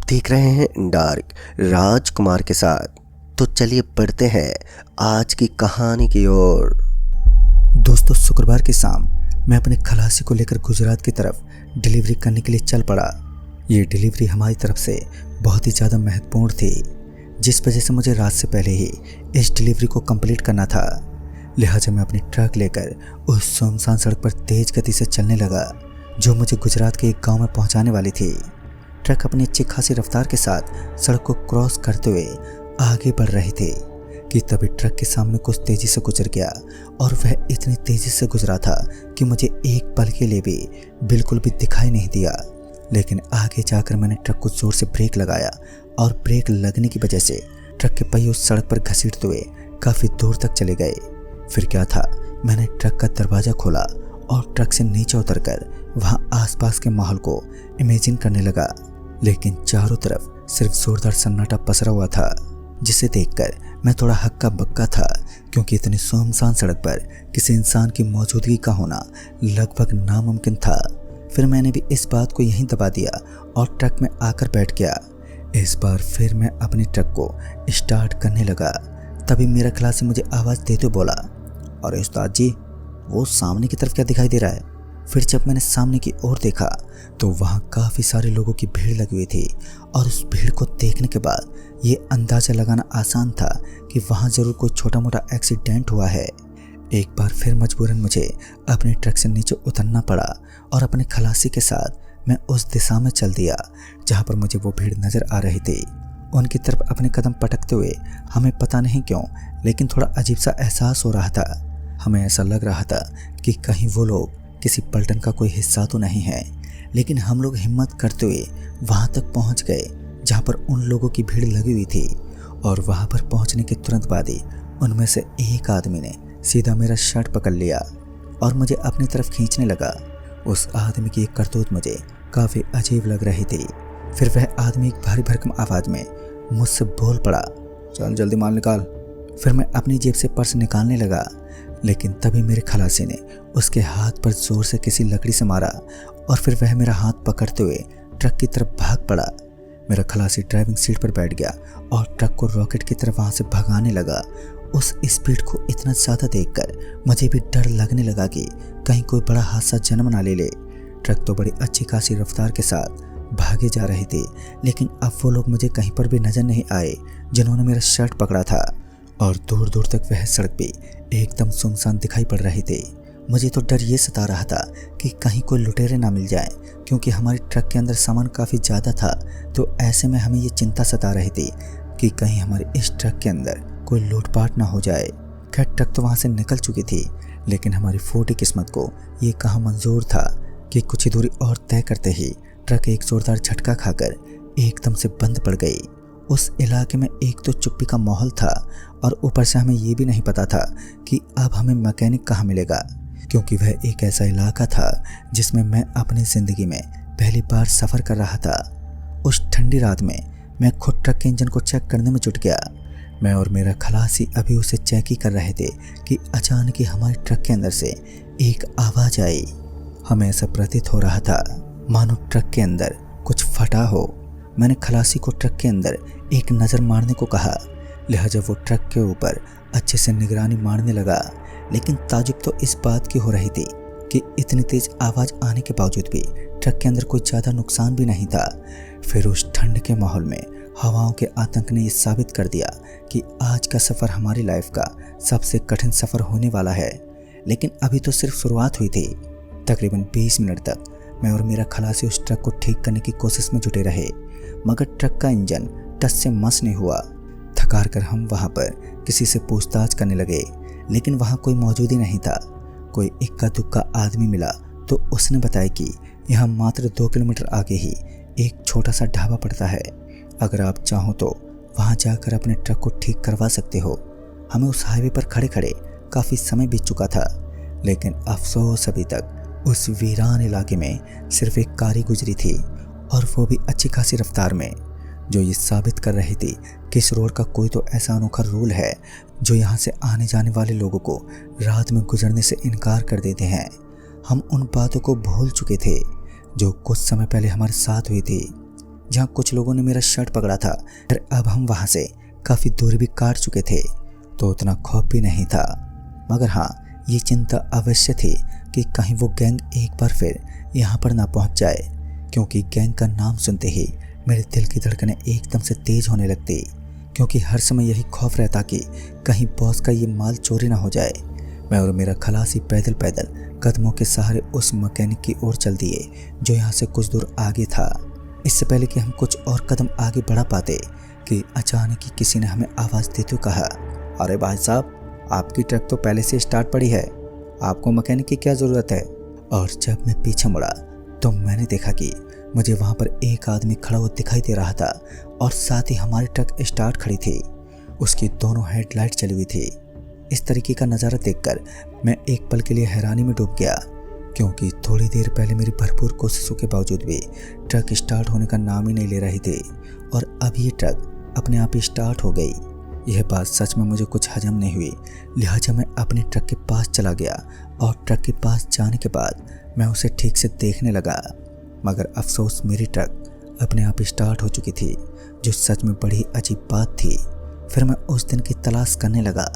देख रहे हैं डार्क राजकुमार के साथ। तो चलिए बढ़ते हैं आज की कहानी की ओर। दोस्तों, शुक्रवार की शाम मैं अपने खलासी को लेकर गुजरात की तरफ डिलीवरी करने के लिए चल पड़ा। ये डिलीवरी हमारी तरफ से बहुत ही ज़्यादा महत्वपूर्ण थी, जिस वजह से मुझे रात से पहले ही इस डिलीवरी को कंप्लीट करना था। लिहाजा मैं अपनी ट्रक लेकर उस सुनसान सड़क पर तेज गति से चलने लगा, जो मुझे गुजरात के एक गांव में पहुंचाने वाली थी। ट्रक अपनी अच्छी खासी रफ्तार के साथ सड़क को क्रॉस करते हुए आगे बढ़ रही थी कि तभी ट्रक के सामने कुछ तेजी से गुजर गया, और वह इतनी तेजी से गुजरा था कि मुझे एक पल के लिए भी बिल्कुल भी दिखाई नहीं दिया। लेकिन आगे जाकर मैंने ट्रक को जोर से ब्रेक लगाया, और ब्रेक लगने की वजह से ट्रक के पहिए उस सड़क पर घसीटते हुए काफ़ी दूर तक चले गए। फिर क्या था, मैंने ट्रक का दरवाज़ा खोला और ट्रक से नीचे उतरकर वहाँ आसपास के माहौल को इमेजिन करने लगा। लेकिन चारों तरफ सिर्फ जोरदार सन्नाटा पसरा हुआ था, जिसे देखकर मैं थोड़ा हक्का बक्का था, क्योंकि इतनी सुनसान सड़क पर किसी इंसान की मौजूदगी का होना लगभग नामुमकिन था। फिर मैंने भी इस बात को यहीं दबा दिया और ट्रक में आकर बैठ गया। इस बार फिर मैं अपने ट्रक को स्टार्ट करने लगा। तभी मेरा खलासी मुझे आवाज़ देते बोला, अरे उस्ताद जी, वो सामने की तरफ क्या दिखाई दे रहा है? फिर जब मैंने सामने की ओर देखा तो वहाँ काफ़ी सारे लोगों की भीड़ लगी हुई थी, और उस भीड़ को देखने के बाद ये अंदाज़ा लगाना आसान था कि वहाँ ज़रूर कोई छोटा मोटा एक्सीडेंट हुआ है। एक बार फिर मजबूरन मुझे अपने ट्रक से नीचे उतरना पड़ा, और अपने खलासी के साथ मैं उस दिशा में चल दिया जहाँ पर मुझे वो भीड़ नज़र आ रही थी। उनकी तरफ अपने कदम पटकते हुए हमें पता नहीं क्यों, लेकिन थोड़ा अजीब सा एहसास हो रहा था। हमें ऐसा लग रहा था कि कहीं वो लोग किसी पलटन का कोई हिस्सा तो नहीं है। लेकिन हम लोग हिम्मत करते हुए वहाँ तक पहुँच गए जहाँ पर उन लोगों की भीड़ लगी हुई थी, और वहाँ पर पहुँचने के तुरंत बाद ही उनमें से एक आदमी ने सीधा मेरा शर्ट पकड़ लिया और मुझे अपनी तरफ खींचने लगा। उस आदमी की एक करतूत मुझे काफ़ी अजीब लग रही थी। फिर वह आदमी एक भारी भरकम आवाज़ में मुझसे बोल पड़ा, चल जल्दी माल निकाल। फिर मैं अपनी जेब से पर्स निकालने लगा, लेकिन तभी मेरे खलासी ने उसके हाथ पर जोर से किसी लकड़ी से मारा, और फिर वह मेरा हाथ पकड़ते हुए ट्रक की तरफ भाग पड़ा। मेरा खलासी ड्राइविंग सीट पर बैठ गया और ट्रक को रॉकेट की तरफ वहाँ से भगाने लगा। उस स्पीड को इतना ज़्यादा देखकर मुझे भी डर लगने लगा कि कहीं कोई बड़ा हादसा जन्म ना ले ले। ट्रक तो बड़ी अच्छी खासी रफ्तार के साथ भागे जा रहे थे, लेकिन अब वो लोग मुझे कहीं पर भी नज़र नहीं आए जिन्होंने मेरा शर्ट पकड़ा था, और दूर दूर तक वह सड़क भी एकदम सुनसान दिखाई पड़ रही थी। मुझे तो डर ये सता रहा था कि कहीं कोई लुटेरे ना मिल जाए, क्योंकि हमारी ट्रक के अंदर सामान काफ़ी ज़्यादा था। तो ऐसे में हमें ये चिंता सता रही थी कि कहीं हमारे इस ट्रक के अंदर कोई लूटपाट ना हो जाए। खैर, ट्रक तो वहाँ से निकल चुकी थी, लेकिन हमारी फूटी किस्मत को ये कहाँ मंजूर था कि कुछ ही दूरी और तय करते ही ट्रक एक जोरदार झटका खाकर एकदम से बंद पड़ गई। उस इलाके में एक तो चुप्पी का माहौल था, और ऊपर से हमें ये भी नहीं पता था कि अब हमें मैकेनिक कहाँ मिलेगा, क्योंकि वह एक ऐसा इलाका था जिसमें मैं अपनी ज़िंदगी में पहली बार सफ़र कर रहा था। उस ठंडी रात में मैं खुद ट्रक के इंजन को चेक करने में जुट गया। मैं और मेरा खलासी अभी उसे चेक ही कर रहे थे कि अचानक ही हमारे ट्रक के अंदर से एक आवाज़ आई। हमें ऐसा प्रतीत हो रहा था मानो ट्रक के अंदर कुछ फटा हो। मैंने खलासी को ट्रक के अंदर एक नज़र मारने को कहा, लिहाजा वो ट्रक के ऊपर अच्छे से निगरानी मारने लगा। लेकिन ताजुब तो इस बात की हो रही थी कि इतनी तेज़ आवाज़ आने के बावजूद भी ट्रक के अंदर कोई ज़्यादा नुकसान भी नहीं था। फिर उस ठंड के माहौल में हवाओं के आतंक ने ये साबित कर दिया कि आज का सफ़र हमारी लाइफ का सबसे कठिन सफ़र होने वाला है। लेकिन अभी तो सिर्फ शुरुआत हुई थी। तकरीबन 20 मिनट तक मैं और मेरा खलासी उस ट्रक को ठीक करने की कोशिश में जुटे रहे, मगर ट्रक का इंजन टस से मस नहीं हुआ। थकार कर हम वहाँ पर किसी से पूछताछ करने लगे, लेकिन वहाँ कोई मौजूद ही नहीं था। कोई इक्का दुक्का आदमी मिला तो उसने बताया कि यहाँ मात्र 2 किलोमीटर आगे ही एक छोटा सा ढाबा पड़ता है। अगर आप चाहो तो वहाँ जाकर अपने ट्रक को ठीक करवा सकते हो। हमें उस हाईवे पर खड़े खड़े काफ़ी समय बीत चुका था, लेकिन अफसोस अभी तक उस वीरान इलाके में सिर्फ एक कार ही गुजरी थी, और वो भी अच्छी खासी रफ्तार में, जो ये साबित कर रही थी कि इस रोड का कोई तो ऐसा अनोखा रूल है जो यहाँ से आने जाने वाले लोगों को रात में गुजरने से इनकार कर देते हैं। हम उन बातों को भूल चुके थे जो कुछ समय पहले हमारे साथ हुई थी। जहाँ कुछ लोगों ने मेरा शर्ट पकड़ा था। पर अब हम वहाँ से काफ़ी दूर भी काट चुके थे, तो उतना खौफ भी नहीं था। मगर हाँ, ये चिंता अवश्य थी कि कहीं वो गैंग एक बार फिर यहाँ पर ना पहुँच जाए, क्योंकि गैंग का नाम सुनते ही मेरे दिल की धड़कनें एकदम से तेज होने लगती, क्योंकि हर समय यही खौफ रहता कि कहीं बॉस का ये माल चोरी ना हो जाए। मैं और मेरा खलासी पैदल पैदल कदमों के सहारे उस मैकेनिक की ओर चल दिए जो यहाँ से कुछ दूर आगे था। इससे पहले कि हम कुछ और कदम आगे बढ़ा पाते कि अचानक ही किसी ने हमें आवाज़ देते हुए कहा, अरे भाई साहब, आपकी ट्रक तो पहले से स्टार्ट पड़ी है, आपको मैकेनिक की क्या ज़रूरत है। और जब मैं पीछे मुड़ा तो मैंने देखा कि मुझे वहाँ पर एक आदमी खड़ा हुआ दिखाई दे रहा था और साथ ही हमारी ट्रक स्टार्ट खड़ी थी, उसकी दोनों हेडलाइट चली हुई थी। इस तरीके का नज़ारा देखकर मैं एक पल के लिए हैरानी में डूब गया, क्योंकि थोड़ी देर पहले मेरी भरपूर कोशिशों के बावजूद भी ट्रक स्टार्ट होने का नाम ही नहीं ले रही थी, और अब ये ट्रक अपने आप ही स्टार्ट हो गई। यह बात सच में मुझे कुछ हजम नहीं हुई, लिहाजा मैं अपने ट्रक के पास चला गया और ट्रक के पास जाने के बाद मैं उसे ठीक से देखने लगा। मगर अफसोस, मेरी ट्रक अपने आप स्टार्ट हो चुकी थी, जो सच में बड़ी अजीब बात थी। फिर मैं उस दिन की तलाश करने लगा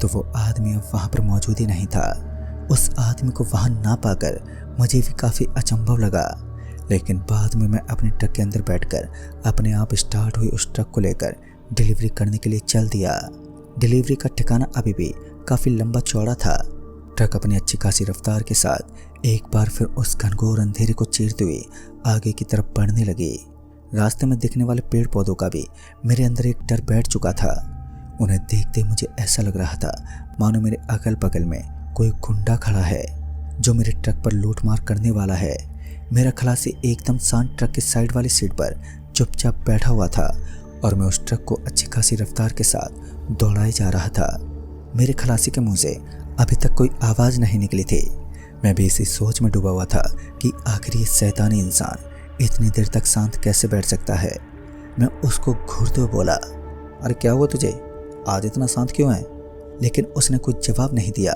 तो वो आदमी अब वहाँ पर मौजूद ही नहीं था। उस आदमी को वहाँ ना पाकर मुझे भी काफ़ी अचंभव लगा, लेकिन बाद में मैं अपने ट्रक के अंदर बैठकर अपने आप स्टार्ट हुई उस ट्रक को लेकर डिलीवरी करने के लिए चल दिया। डिलीवरी का ठिकाना अभी भी काफ़ी लंबा चौड़ा था। ट्रक अपनी अच्छी खासी रफ्तार के साथ एक बार फिर उस घनघोर अंधेरे को चीरते हुए आगे की तरफ बढ़ने लगी। रास्ते में दिखने वाले पेड़ पौधों का भी मेरे अंदर एक डर बैठ चुका था। उन्हें देखते मुझे ऐसा लग रहा था मानो मेरे अगल बगल में कोई गुंडा खड़ा है जो मेरे ट्रक पर लूटमार करने वाला है। मेरा खलासी एकदम शांत ट्रक के साइड वाली सीट पर चुपचाप बैठा हुआ था और मैं उस ट्रक को अच्छी खासी रफ्तार के साथ दौड़ाए जा रहा था। मेरे खलासी के मुंह से अभी तक कोई आवाज़ नहीं निकली थी। मैं भी इसी सोच में डूबा हुआ था कि आखिर ये शैतानी इंसान इतनी देर तक शांत कैसे बैठ सकता है। मैं उसको घूरते हुए बोला, अरे क्या हुआ तुझे, आज इतना शांत क्यों है? लेकिन उसने कोई जवाब नहीं दिया।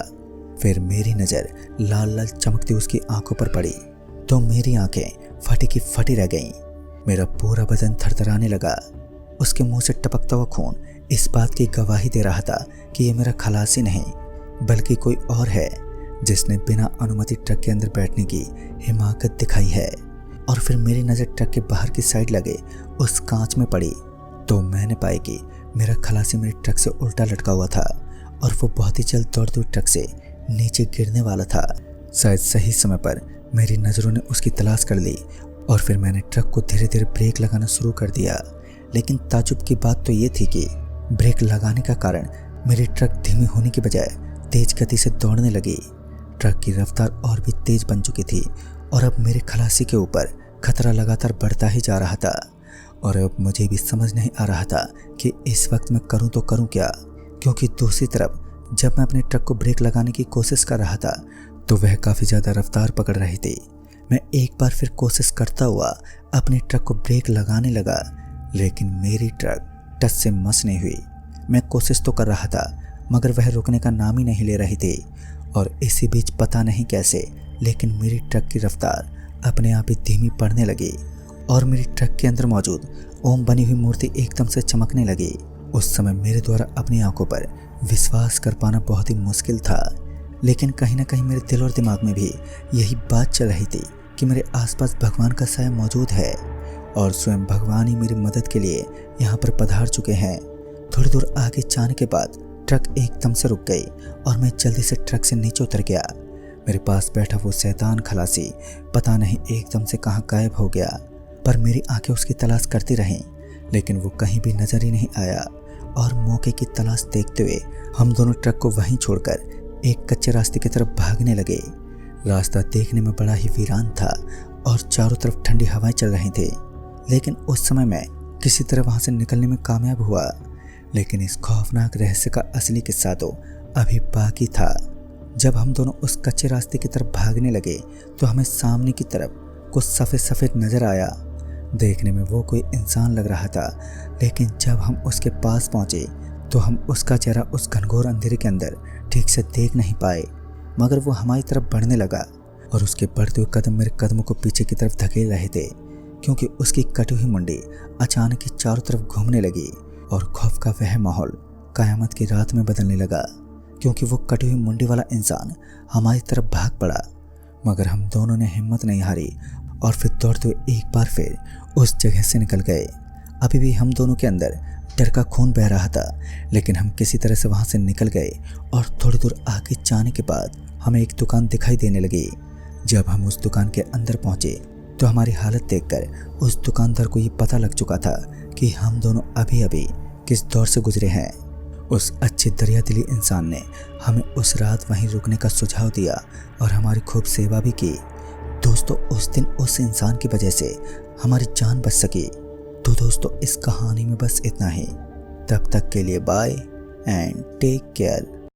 फिर मेरी नज़र लाल लाल चमकती उसकी आंखों पर पड़ी तो मेरी आंखें फटी की फटी रह गईं। मेरा पूरा बदन थरथराने लगा। उसके मुंह से टपकता हुआ खून इस बात की गवाही दे रहा था कि ये मेरा खलासी नहीं बल्कि कोई और है जिसने बिना अनुमति ट्रक के अंदर बैठने की हिमाकत दिखाई है। और फिर मेरी नज़र ट्रक के बाहर की साइड लगे उस कांच में पड़ी तो मैंने पाई कि मेरा खलासी मेरे ट्रक से उल्टा लटका हुआ था और वो बहुत ही जल्द दौड़ते हुए ट्रक से नीचे गिरने वाला था। शायद सही समय पर मेरी नज़रों ने उसकी तलाश कर ली और फिर मैंने ट्रक को धीरे धीरे ब्रेक लगाना शुरू कर दिया। लेकिन ताजुब की बात तो ये थी कि ब्रेक लगाने का कारण मेरी ट्रक धीमी होने की बजाय तेज गति से दौड़ने लगी। ट्रक की रफ्तार और भी तेज बन चुकी थी और अब मेरे खलासी के ऊपर खतरा लगातार बढ़ता ही जा रहा था। और अब मुझे भी समझ नहीं आ रहा था कि इस वक्त मैं करूं तो करूं क्या, क्योंकि दूसरी तरफ जब मैं अपने ट्रक को ब्रेक लगाने की कोशिश कर रहा था तो वह काफ़ी ज़्यादा रफ्तार पकड़ रही थी। मैं एक बार फिर कोशिश करता हुआ अपने ट्रक को ब्रेक लगाने लगा, लेकिन मेरी ट्रक टस से मस नहीं हुई। मैं कोशिश तो कर रहा था मगर वह रुकने का नाम ही नहीं ले रही थी। और इसी बीच पता नहीं कैसे लेकिन मेरी ट्रक की रफ्तार अपने आप ही धीमी पड़ने लगी और मेरी ट्रक के अंदर मौजूद ओम बनी हुई मूर्ति एकदम से चमकने लगी। उस समय मेरे द्वारा अपनी आंखों पर विश्वास कर पाना बहुत ही मुश्किल था, लेकिन कहीं ना कहीं मेरे दिल और दिमाग में भी यही बात चल रही थी कि मेरे आसपास भगवान का साया मौजूद है और स्वयं भगवान ही मेरी मदद के लिए यहाँ पर पधार चुके हैं। थोड़ी दूर आगे जाने के बाद ट्रक एकदम से रुक गई और मैं जल्दी से ट्रक से नीचे उतर गया। मेरे पास बैठा वो शैतान खलासी पता नहीं एकदम से कहाँ गायब हो गया, पर मेरी आंखें उसकी तलाश करती रहीं, लेकिन वो कहीं भी नजर ही नहीं आया। और मौके की तलाश देखते हुए हम दोनों ट्रक को वहीं छोड़कर एक कच्चे रास्ते की तरफ भागने लगे। रास्ता देखने में बड़ा ही वीरान था और चारों तरफ ठंडी हवाएं चल रही थी, लेकिन उस समय मैं किसी तरह वहां से निकलने में कामयाब हुआ। लेकिन इस खौफनाक रहस्य का असली किस्सा तो अभी बाकी था। जब हम दोनों उस कच्चे रास्ते की तरफ भागने लगे तो हमें सामने की तरफ कुछ सफ़ेद सफ़ेद नज़र आया। देखने में वो कोई इंसान लग रहा था, लेकिन जब हम उसके पास पहुंचे तो हम उसका चेहरा उस घनघोर अंधेरे के अंदर ठीक से देख नहीं पाए, मगर वो हमारी तरफ बढ़ने लगा और उसके बढ़ते हुए कदम मेरे कदमों को पीछे की तरफ धकेल रहे थे। क्योंकि उसकी कटी हुई मुंडी अचानक ही चारों तरफ घूमने लगी और खौफ का वह माहौल कयामत की रात में बदलने लगा, क्योंकि वो कटी हुई मुंडी वाला इंसान हमारी तरफ भाग पड़ा। मगर हम दोनों ने हिम्मत नहीं हारी और फिर दौड़ते हुए एक बार फिर उस जगह से निकल गए। अभी भी हम दोनों के अंदर डर का खून बह रहा था, लेकिन हम किसी तरह से वहाँ से निकल गए और थोड़ी दूर आगे जाने के बाद हमें एक दुकान दिखाई देने लगी। जब हम उस दुकान के अंदर पहुँचे तो हमारी हालत देखकर उस दुकानदार को ये पता लग चुका था कि हम दोनों अभी अभी किस दौर से गुजरे हैं। उस अच्छे दरियादिली इंसान ने हमें उस रात वहीं रुकने का सुझाव दिया और हमारी खूब सेवा भी की। दोस्तों, उस दिन उस इंसान की वजह से हमारी जान बच सकी। तो दोस्तों, इस कहानी में बस इतना ही। तब तक के लिए बाय एंड टेक केयर।